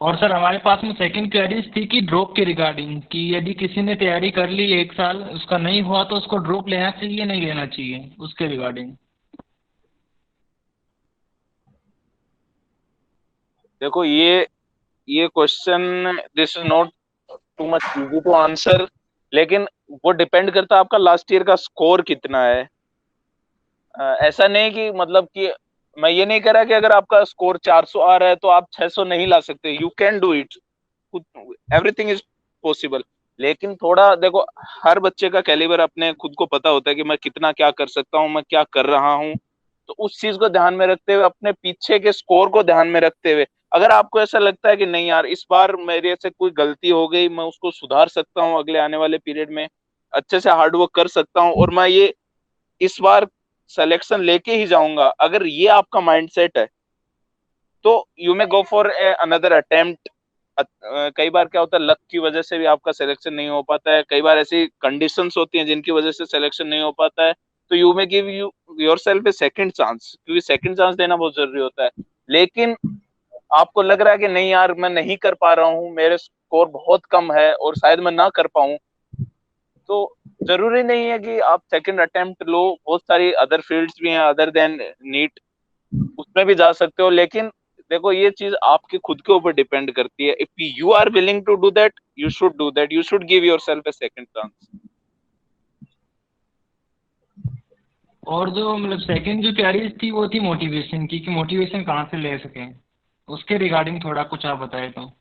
और सर हमारे पास में सेकंड क्वेरीज थी कि ड्रॉप के रिगार्डिंग, कि यदि किसी ने तैयारी कर ली 1 साल, उसका नहीं हुआ तो उसको ड्रॉप लेना चाहिए नहीं लेना चाहिए, उसके रिगार्डिंग। देखो, ये ये question this is not too much easy to answer, लेकिन वो डिपेंड करता है आपका लास्ट ईयर का स्कोर कितना है। ऐसा नहीं कि मतलब कि मैं ये नहीं कह रहा कि अगर आपका स्कोर 400 आ रहा है तो आप 600 नहीं ला सकते, you can do it, everything is possible. लेकिन थोड़ा देखो, हर बच्चे का कैलिबर अपने खुद को पता होता है कि मैं कितना क्या कर सकता हूँ, मैं क्या कर रहा हूँ। तो उस चीज को ध्यान में रखते हुए, अपने पीछे के स्कोर को ध्यान में रखते हुए, अगर आपको ऐसा लगता है कि नहीं यार इस बार मेरे से कोई गलती हो गई, मैं उसको सुधार सकता हूँ, अगले आने वाले पीरियड में अच्छे से हार्डवर्क कर सकता हूँ और मैं ये इस बार सिलेक्शन लेके ही जाऊंगा, अगर ये आपका माइंडसेट है तो you may go for another attempt. कई बार क्या होता है, लक की वजह से भी आपका सिलेक्शन नहीं हो पाता है, कई बार ऐसी कंडीशंस होती हैं जिनकी वजह से सिलेक्शन नहीं हो पाता है, तो you may give you yourself a second chance, क्योंकि सेकंड चांस देना बहुत जरूरी होता है। लेकिन आपको लग रहा है कि नहीं यार मैं नहीं कर पा रहा हूँ, मेरे स्कोर बहुत कम है और शायद मैं ना कर पाऊं, तो जरूरी नहीं है कि आप सेकंड अटेम्प्ट लो, बहुत सारी अदर फील्ड्स भी हैं अदर देन नीट, उसमें भी जा सकते हो। लेकिन देखो ये चीज आपके खुद के ऊपर डिपेंड करती है, if you are willing to do that you should do that, you should give yourself a second chance. और जो मतलब सेकंड जो क्वेरीज थी वो थी मोटिवेशन की, कि मोटिवेशन कहाँ से ले सकें, उसके रिगार्डिंग थोड़ा कुछ आप बताएं तो।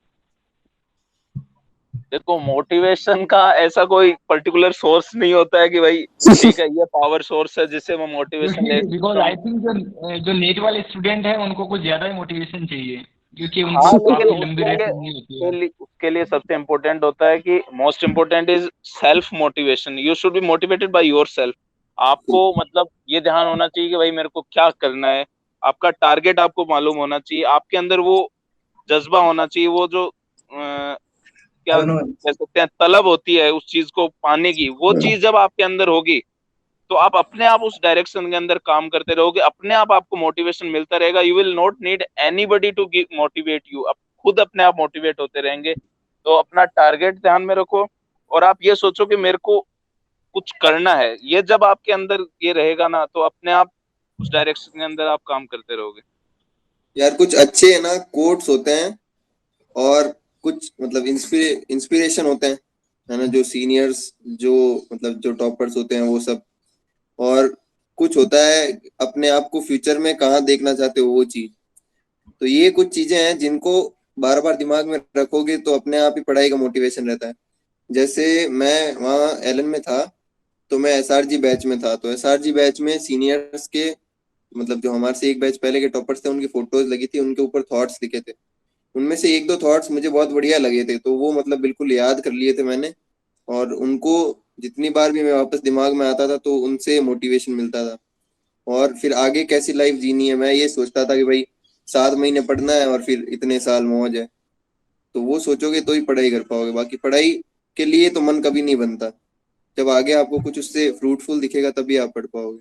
देखो मोटिवेशन का ऐसा कोई पर्टिकुलर सोर्स नहीं होता है कि भाई ठीक है ये पावर सोर्स है जिससे मैं मोटिवेशन ले क्योंकि बिकॉज सकता हूँ। आई थिंक जो जो नीट वाले स्टूडेंट हैं उनको कुछ ज्यादा ही मोटिवेशन चाहिए, क्योंकि हाँ उनको लेकिन काफी लंबी उसके रेस लिए करनी होती है। उसके लिए सबसे इम्पोर्टेंट होता है कि most important is self motivation, you should be motivated by your self. आपको मतलब ये ध्यान होना चाहिए कि भाई मेरे को क्या करना है, आपका टारगेट आपको मालूम होना चाहिए, आपके अंदर वो जज्बा होना चाहिए, वो जो क्या दोनों। कह सकते हैं तलब होती है उस चीज को पाने की, वो चीज जब आपके अंदर होगी तो आप अपने आप उस डायरेक्शन के अंदर काम करते रहोगे, अपने आप आपको मोटिवेशन मिलता रहेगा, you will not need anybody to motivate you, आप खुद अपने आप मोटिवेट होते रहेंगे। तो अपना टारगेट ध्यान में रखो और आप ये सोचो कि मेरे को कुछ करना है, ये जब आपके अंदर ये रहेगा ना तो अपने आप उस डायरेक्शन के अंदर आप काम करते रहोगे। यार कुछ अच्छे है ना कोट्स होते हैं और कुछ मतलब इंस्पिरेशन होते हैं, है ना, जो सीनियर्स, जो मतलब जो टॉपर्स होते हैं वो सब, और कुछ होता है अपने आप को फ्यूचर में कहाँ देखना चाहते हो वो चीज। तो ये कुछ चीजें हैं जिनको बार बार दिमाग में रखोगे तो अपने आप ही पढ़ाई का मोटिवेशन रहता है। जैसे मैं वहाँ एलन में था तो मैं एसआरजी बैच में था, तो एसआरजी बैच में सीनियर्स के मतलब जो हमारे से एक बैच पहले के टॉपर्स थे उनकी फोटोज लगी थी, उनके ऊपर थॉट्स लिखे थे। उनमें से एक दो थॉट्स मुझे बहुत बढ़िया लगे थे तो वो मतलब बिल्कुल याद कर लिए थे मैंने, और उनको जितनी बार भी मैं वापस दिमाग में आता था तो उनसे मोटिवेशन मिलता था। और फिर आगे कैसी लाइफ जीनी है, मैं ये सोचता था कि भाई 7 महीने पढ़ना है और फिर इतने साल मौज है। तो वो सोचोगे तो ही पढ़ाई कर पाओगे, बाकी पढ़ाई के लिए तो मन कभी नहीं बनता। जब आगे आपको कुछ उससे फ्रूटफुल दिखेगा तभी आप पढ़ पाओगे।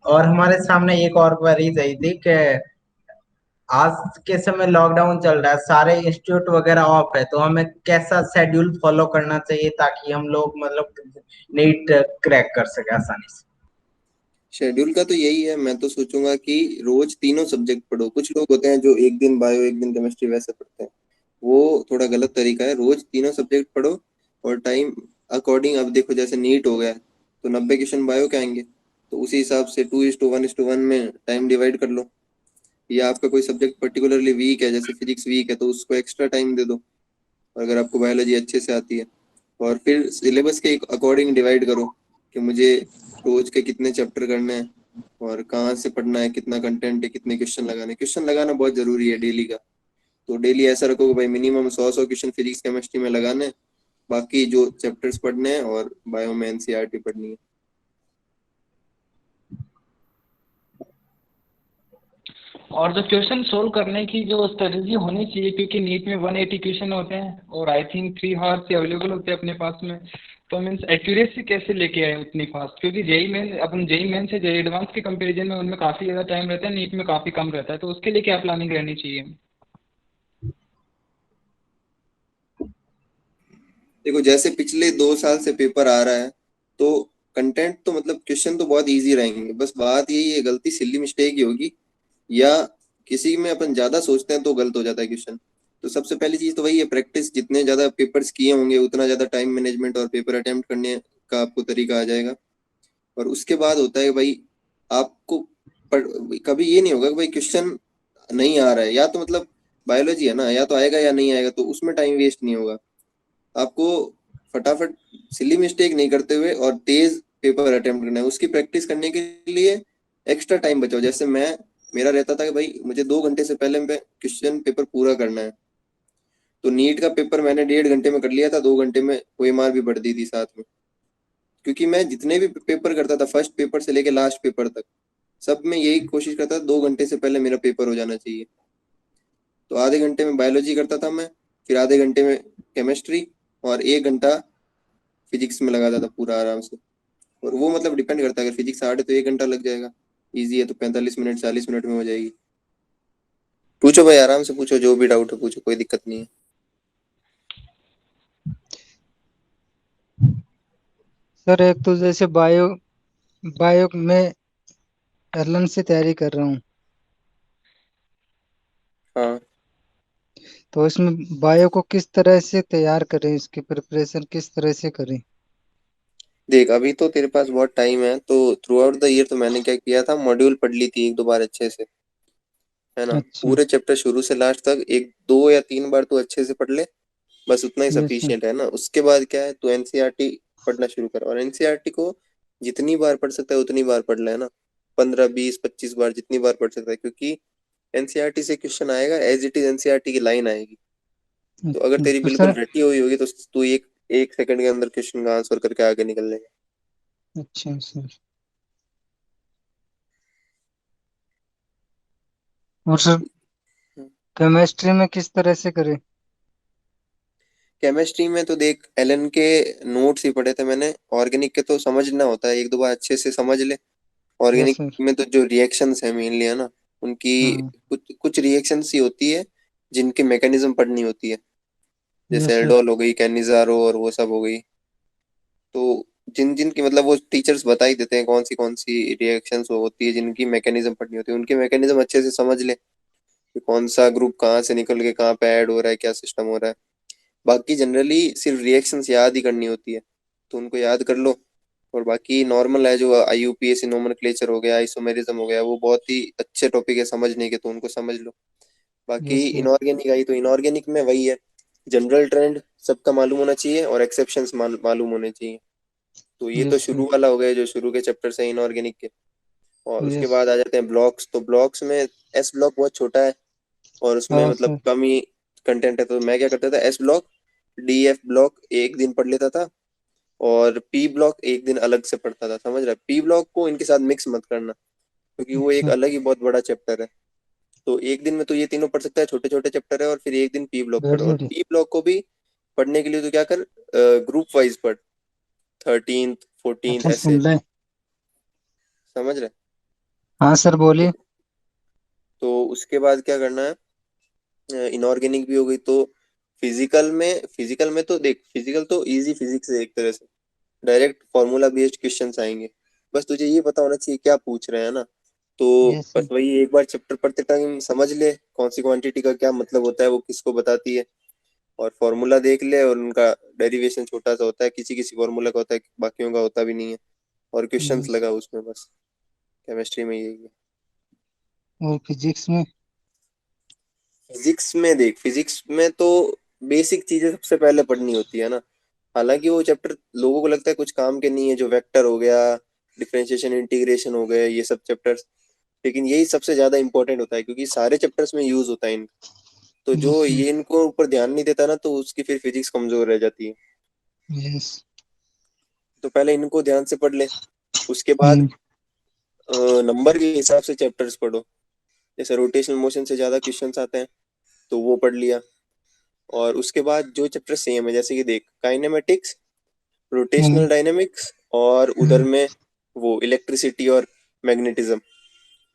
और हमारे सामने एक और क्वेरीज आई थी कि आज के समय लॉकडाउन चल रहा है, सारे इंस्टीट्यूट वगैरह ऑफ है, तो हमें कैसा शेड्यूल फॉलो करना चाहिए ताकि हम लोग मतलब नीट क्रैक कर सके आसानी से। शेड्यूल का तो यही है, मैं तो सोचूंगा कि रोज तीनों सब्जेक्ट पढ़ो। कुछ लोग होते हैं जो एक दिन बायो एक दिन केमिस्ट्री वैसे पढ़ते हैं, वो थोड़ा गलत तरीका है। रोज तीनों सब्जेक्ट पढ़ो और टाइम अकॉर्डिंग, अब देखो जैसे नीट हो गया तो 90 क्वेश्चन बायो के आएंगे, तो उसी हिसाब से 2:1:1 में टाइम डिवाइड कर लो। या आपका कोई सब्जेक्ट पर्टिकुलरली वीक है, जैसे फिजिक्स वीक है, तो उसको एक्स्ट्रा टाइम दे दो अगर आपको बायोलॉजी अच्छे से आती है। और फिर सिलेबस के अकॉर्डिंग डिवाइड करो कि मुझे रोज के कितने चैप्टर करने हैं और कहाँ से पढ़ना है, कितना कंटेंट है, कितने क्वेश्चन लगाने। क्वेश्चन लगाना बहुत जरूरी है डेली का, तो डेली ऐसा रखो कि भाई मिनिमम 100 क्वेश्चन फिजिक्स केमिस्ट्री में लगाने हैं, बाकी जो चैप्टर्स पढ़ने हैं और बायो में एनसीईआरटी पढ़नी है। और जो क्वेश्चन सोल्व करने की जो स्ट्रेटजी होनी चाहिए, क्योंकि नीट में 180 क्वेश्चन होते हैं और आई थिंक 3 आवर्स से अवेलेबल होते हैं अपने पास में, तो मीन्स एक्यूरेसी कैसे लेके आए उतनी फास्ट, क्योंकि जेई मेन अपन जेई मेन से जेई एडवांस के कंपैरिजन में उनमें काफ़ी ज़्यादा टाइम रहता है, नीट में काफ़ी कम रहता है, तो उसके लिए क्या प्लानिंग रहनी चाहिए। देखो जैसे पिछले 2 साल से पेपर आ रहा है तो कंटेंट तो मतलब क्वेश्चन तो बहुत इजी रहेंगे, बस बात यही है, गलती सिली मिस्टेक ही होगी, या किसी में अपन ज्यादा सोचते हैं तो गलत हो जाता है क्वेश्चन। तो सबसे पहली चीज तो वही है, प्रैक्टिस। जितने ज्यादा पेपर्स किए होंगे उतना ज्यादा टाइम मैनेजमेंट और पेपर अटेम्प्ट करने का आपको तरीका आ जाएगा। और उसके बाद होता है भाई, आपको कभी ये नहीं होगा कि भाई क्वेश्चन नहीं आ रहा है, या तो मतलब बायोलॉजी है ना, या तो आएगा या नहीं आएगा, तो उसमें टाइम वेस्ट नहीं होगा। आपको फटाफट सिली मिस्टेक नहीं करते हुए और तेज पेपर अटेम्प्ट करना है। उसकी प्रैक्टिस करने के लिए एक्स्ट्रा टाइम बचाओ। जैसे मेरा रहता था कि भाई मुझे 2 घंटे से पहले मैं क्वेश्चन पेपर पूरा करना है, तो नीट का पेपर मैंने 1.5 घंटे में कर लिया था, 2 घंटे में OMR भी बढ़ दी थी साथ में। क्योंकि मैं जितने भी पेपर करता था, फर्स्ट पेपर से लेके लास्ट पेपर तक, सब में यही कोशिश करता था 2 घंटे से पहले मेरा पेपर हो जाना चाहिए। तो आधे घंटे में बायोलॉजी करता था मैं, फिर आधे घंटे में केमिस्ट्री, और 1 घंटा फिजिक्स में लगाता था पूरा आराम से। और वो मतलब डिपेंड करता है, अगर फिजिक्स हार्ड है तो 1 घंटा लग जाएगा, इजी है तो 45 मिनट 40 मिनट में हो जाएगी। पूछो भाई, आराम से पूछो, जो भी डाउट है पूछो, कोई दिक्कत नहीं है। सर एक तो जैसे बायो बायो में एलएन से तैयारी कर रहा हूँ, हाँ तो इसमें बायो को किस तरह से तैयार करें, इसकी प्रिपरेशन किस तरह से करें? देख, अभी तो तेरे पास बहुत टाइम है, तो थ्रू आउट द ईयर तो मैंने क्या किया था, मॉड्यूल पढ़ ली थी 1-2 बार अच्छे से, है ना। अच्छा। पूरे चैप्टर शुरू से लास्ट तक 1 2 या 3 बार तो अच्छे से पढ़ ले, बस उतना ही यस सर। सफिशियंट है ना। उसके बाद क्या है, तू एनसीईआरटी पढ़ना शुरू कर, और एनसीईआरटी को जितनी बार पढ़ सकता है उतनी बार पढ़ ले, है ना। 15 20 25 बार जितनी बार पढ़ सकता है, क्योंकि एनसीईआरटी से क्वेश्चन आएगा एज इट इज, एनसीईआरटी की लाइन आएगी। तो अगर अच्छा तेरी तो बिल्कुल सर। रटी हुई होगी तो तू एक एक सेकंड के अंदर क्वेश्चन का आंसर करके आगे निकल लेगा। अच्छा सर। और सर केमिस्ट्री में किस तरह से करें? केमिस्ट्री में तो देख, एलन के नोट्स ही पढ़े थे मैंने। ऑर्गेनिक के तो समझना होता है, 1 2 बार अच्छे से समझ ले। Yes organic sir. में तो जो रिएक्शंस है मेनली, है ना, उनकी हाँ। कुछ कुछ रिएक्शंस ही होती है जिनकी मैकेनिज्म पढ़नी होती है। जैसे यस सर। एल्डोल हो गई, कैनिजारो, और वो सब हो गई। तो जिन जिन की मतलब वो टीचर्स बता ही देते हैं कौन सी रिएक्शंस होती है जिनकी मैकेनिज्म पढ़नी होती है। उनकी मैकेनिज्म अच्छे से समझ ले कि कौन सा ग्रुप कहाँ से निकल के कहाँ पे ऐड हो रहा है, क्या सिस्टम हो रहा है। बाकी जनरली सिर्फ रिएक्शंस याद ही करनी होती है, तो उनको याद कर लो। और बाकी नॉर्मल है, जो IUPAC नोमेनक्लेचर हो गया, आइसोमेरिज्म हो गया, वो बहुत ही अच्छे टॉपिक है समझने के, तो उनको समझ लो। बाकी यस सर। इनऑर्गेनिक आई, तो इनऑर्गेनिक में वही है, जनरल ट्रेंड सबका मालूम होना चाहिए और एक्सेप्शंस मालूम होने चाहिए। तो ये तो यस सर। शुरू वाला हो गया, जो शुरू के चैप्टर है इनऑर्गेनिक के। और उसके यस। बाद आ जाते हैं ब्लॉक्स। तो ब्लॉक्स में एस ब्लॉक बहुत छोटा है और उसमें हाँ मतलब सर। कम ही कंटेंट है, तो मैं क्या करता था, एस ब्लॉक DF ब्लॉक एक दिन पढ़ लेता था, और P ब्लॉक एक दिन अलग से पढ़ता था। समझ रहा है, P ब्लॉक को इनके साथ मिक्स मत करना, क्योंकि वो एक अच्छा। अलग ही बहुत बड़ा चैप्टर है। तो एक दिन में तो ये तीनों पढ़ सकता है, छोटे छोटे चैप्टर है, और फिर एक दिन P ब्लॉक पढ़। बैठ और जाइए। P ब्लॉक को भी पढ़ने के लिए तो क्या कर, ग्रुप वाइज पढ़, 13th 14th अच्छा ऐसे। सुन ले। समझ रहे। हाँ सर बोलिए। तो उसके बाद क्या करना है, इनऑर्गेनिक भी हो गई, तो फिजिकल में तो देख, फिजिकल तो इजी फिजिक्स है एक तरह से, डायरेक्ट फॉर्मूला बेस्ड क्वेश्चंस आएंगे। बस तुझे ये पता होना चाहिए क्या पूछ रहे हैं ना। तो यस बस सर। वही, एक बार चैप्टर पढ़ते टाइम समझ ले कौन सी क्वांटिटी का क्या मतलब होता है, वो किसको बताती है, और फॉर्मूला देख ले। और उनका डेरिवेशन छोटा सा होता है, किसी किसी फॉर्मूला का होता है, बाकियों का होता भी नहीं है। और क्वेश्चंस यस। लगा उसमें बस। केमिस्ट्री में यही है। और फिजिक्स में? फिजिक्स में देख, फिजिक्स में तो बेसिक चीजें सबसे पहले पढ़नी होती है ना। हालांकि वो चैप्टर लोगों को लगता है कुछ काम के नहीं है, जो वेक्टर हो गया, डिफरेंशिएशन इंटीग्रेशन हो गए, ये सब चैप्टर्स, लेकिन यही सबसे ज्यादा इंपॉर्टेंट होता है, क्योंकि सारे चैप्टर्स में यूज होता है इनका। तो यस जो सर। ये इनको ऊपर ध्यान नहीं देता ना, तो उसकी फिर फिजिक्स कमजोर रह जाती है। यस। तो पहले इनको ध्यान से पढ़ ले। उसके बाद नंबर के हिसाब से चैप्टर्स पढ़ो। जैसे रोटेशनल मोशन से ज्यादा क्वेश्चंस आते हैं, तो वो पढ़ लिया। और उसके बाद जो चैप्टर सेम है, जैसे कि देख, काइनेमेटिक्स, रोटेशनल डायनेमिक्स, और उधर में वो इलेक्ट्रिसिटी और मैग्नेटिज्म,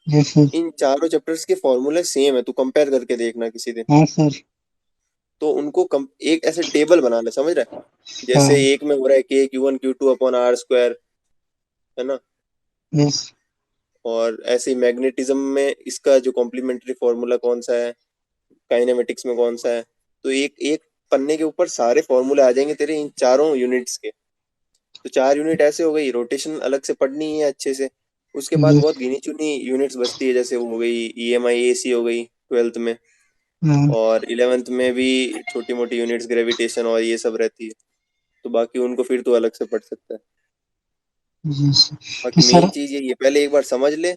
यस सर। इन चारों चैप्टर्स के फॉर्मूले सेम है, तू कंपेयर करके देखना किसी दिन। हाँ सर। तो उनको एक ऐसे टेबल बना ले, समझ रहा है। जैसे हाँ। एक में हो रहा है K Q1 Q2 upon R square, है ना। यस और ऐसे ही मैग्नेटिज्म में इसका जो कॉम्प्लीमेंट्री फॉर्मूला कौन सा है, काइनेमेटिक्स में कौन सा है, तो एक एक पन्ने के ऊपर सारे फॉर्मूले आ जाएंगे तेरे इन चारों यूनिट्स के। तो 4 यूनिट ऐसे हो गई, रोटेशन अलग से पढ़नी है अच्छे से। उसके बाद यस बहुत गिनी चुनी यूनिट्स बचती है, जैसे वो हो गई EMI AC हो गई 12th में, और 11th में भी छोटी मोटी यूनिट्स ग्रेविटेशन और ये सब रहती है। तो बाकी उनको फिर तो अलग से पढ़ सकता है। यस तो बाकी सर मेन चीज ये पहले एक बार समझ ले,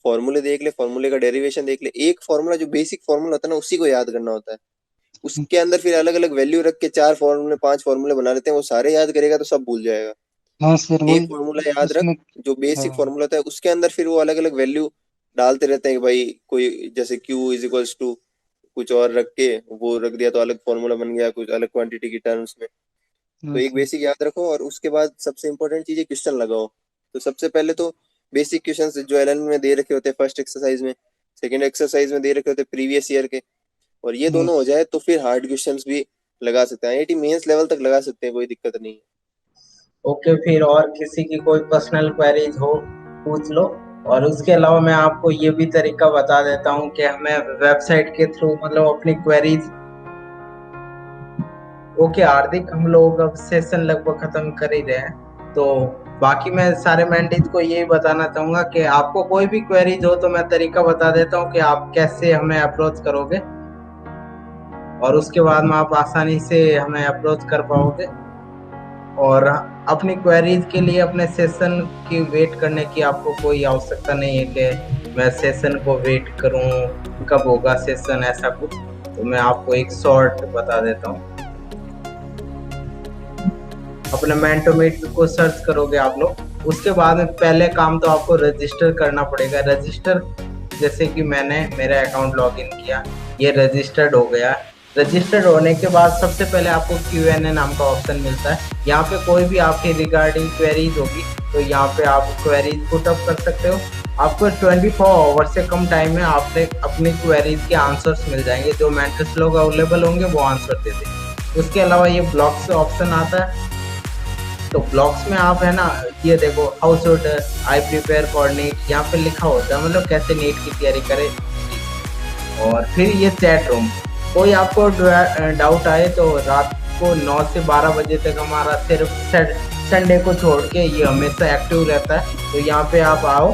फॉर्मूले देख ले, फॉर्मूले का डेरिवेशन देख ले। एक फॉर्मूला जो बेसिक फॉर्मूला होता है ना, उसी को याद करना होता है। उसके अंदर फिर अलग अलग वैल्यू रख के 4 फॉर्मूले 5 फॉर्मूले बना लेते हैं, वो सारे याद करेगा तो सब भूल जाएगा। हाँ सर एक वही फॉर्मूला याद रख, उसमें जो बेसिक हाँ फॉर्मूला होता है, उसके अंदर फिर वो अलग अलग वैल्यू डालते रहते हैं कि भाई कोई जैसे Q इज इक्वल्स टू कुछ और रख के वो रख दिया तो अलग फॉर्मूला बन गया कुछ अलग क्वांटिटी की टर्म्स में। तो हाँ एक सर बेसिक याद रखो, और उसके बाद सबसे इंपॉर्टेंट चीज है क्वेश्चन लगाओ। तो सबसे पहले तो बेसिक क्वेश्चंस जो एलन में दे रखे होते हैं फर्स्ट एक्सरसाइज में, सेकंड एक्सरसाइज में दे रखे होते हैं प्रीवियस ईयर के, और ये दोनों हो यस जाए तो फिर हार्ड क्वेश्चंस भी लगा सकते हैं। IIT मेंस लेवल तक लगा सकते हैं, कोई दिक्कत नहीं है। ओके, फिर और किसी की कोई पर्सनल क्वेरीज हो पूछ लो। और उसके अलावा मैं आपको ये भी तरीका बता देता हूँ कि हमें वेबसाइट के थ्रू मतलब अपनी क्वेरीज। ओके हार्दिक, हम लोग अब सेशन लगभग खत्म कर ही रहे हैं, तो बाकी मैं सारे मैंडेज को यही बताना चाहूंगा कि आपको कोई भी क्वेरीज हो तो मैं तरीका बता देता हूँ कि आप कैसे हमें अप्रोच करोगे, और उसके बाद में आप आसानी से हमें अप्रोच कर पाओगे। और अपनी क्वेरीज के लिए अपने सेशन की वेट करने की आपको कोई आवश्यकता नहीं है कि मैं सेशन को वेट करूं कब होगा सेशन, ऐसा कुछ। तो मैं आपको एक शॉर्ट बता देता हूं। अपने मेंटोमेट को सर्च करोगे आप लोग, उसके बाद में पहले काम तो आपको रजिस्टर करना पड़ेगा। रजिस्टर जैसे कि मैंने मेरा अकाउंट लॉगिन किया, ये रजिस्टर्ड हो गया। रजिस्टर्ड होने के बाद सबसे पहले आपको Q&A नाम का ऑप्शन मिलता है। यहाँ पे कोई भी आपकी रिगार्डिंग क्वेरीज होगी तो यहाँ पे आप क्वेरीज पुट अप कर सकते हो। आपको 24 आवर से कम टाइम में आपने अपनी क्वेरीज के आंसर्स मिल जाएंगे। जो मेंटर्स लोग अवेलेबल होंगे वो आंसर दे देंगे। उसके अलावा ये ब्लॉग्स ऑप्शन आता है, तो ब्लॉग्स में आप है ना, ये देखो how should I prepare for NEET, यहाँ पे लिखा होता है मतलब कैसे नीट की तैयारी करें। और फिर ये चैट रूम, कोई आपको डाउट आए तो रात को 9 से 12 बजे तक हमारा सिर्फ संडे को छोड़ के ये हमेशा एक्टिव रहता है। तो यहाँ पे आप आओ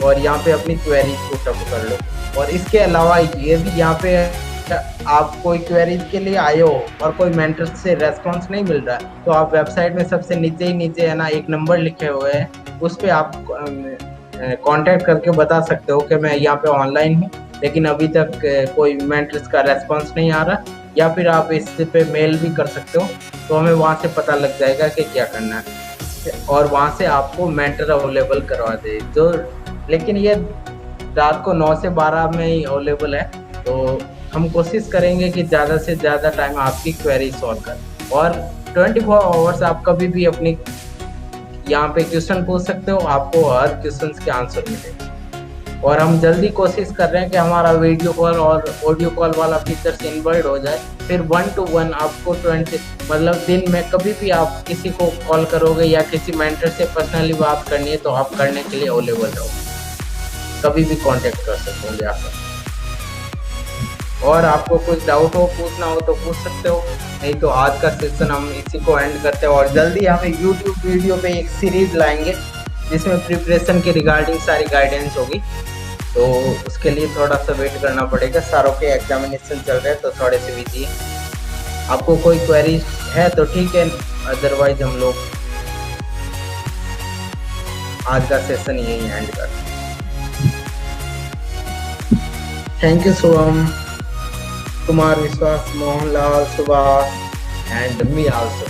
और यहाँ पे अपनी क्वेरीज पुट अप कर लो। और इसके अलावा ये भी यहाँ पे आप कोई क्वेरीज के लिए आए हो और कोई मेंटर से रेस्पॉन्स नहीं मिल रहा है, तो आप वेबसाइट में सबसे नीचे है ना एक नंबर लिखे हुए हैं, उस पर आप कांटेक्ट करके बता सकते हो कि मैं यहाँ पे ऑनलाइन हूँ लेकिन अभी तक कोई मेंटर्स का रेस्पॉन्स नहीं आ रहा। या फिर आप इस पे मेल भी कर सकते हो, तो हमें वहाँ से पता लग जाएगा कि क्या करना है और वहाँ से आपको मेंटर अवेलेबल करवा दे। जो लेकिन ये रात को 9 से 12 में ही अवेलेबल है, तो हम कोशिश करेंगे कि ज़्यादा से ज़्यादा टाइम आपकी क्वेरी सॉल्व करें। और 24 आवर्स आप कभी भी अपनी यहाँ पे क्वेश्चन पूछ सकते हो, आपको हर क्वेश्चन के आंसर मिलेंगे। और हम जल्दी कोशिश कर रहे हैं कि हमारा वीडियो कॉल और ऑडियो कॉल वाला फीचर्स इनबिल्ट हो जाए, फिर 1-to-1 आपको 20 मतलब दिन में कभी भी आप किसी को कॉल करोगे या किसी मेंटर से पर्सनली बात करनी है तो आप करने के लिए अवेलेबल रहो, कभी भी कांटेक्ट कर सकते हो जाकर। और आपको कुछ डाउट हो पूछना हो तो पूछ सकते हो, नहीं तो आज का सेशन हम इसी को एंड करते हैं। और जल्दी हम YouTube वीडियो पे एक सीरीज लाएंगे जिसमें प्रिपरेशन के रिगार्डिंग सारी गाइडेंस होगी, तो उसके लिए थोड़ा सा वेट करना पड़ेगा। सारों के एग्जामिनेशन चल रहे हैं तो थोड़े से बिजी है। आपको कोई क्वेरी है तो ठीक है, अदरवाइज हम लोग आज का सेशन यही एंड करते हैं। थैंक यू शुभम, कुमार, विश्वास, Mohanlal, Subhash and me also.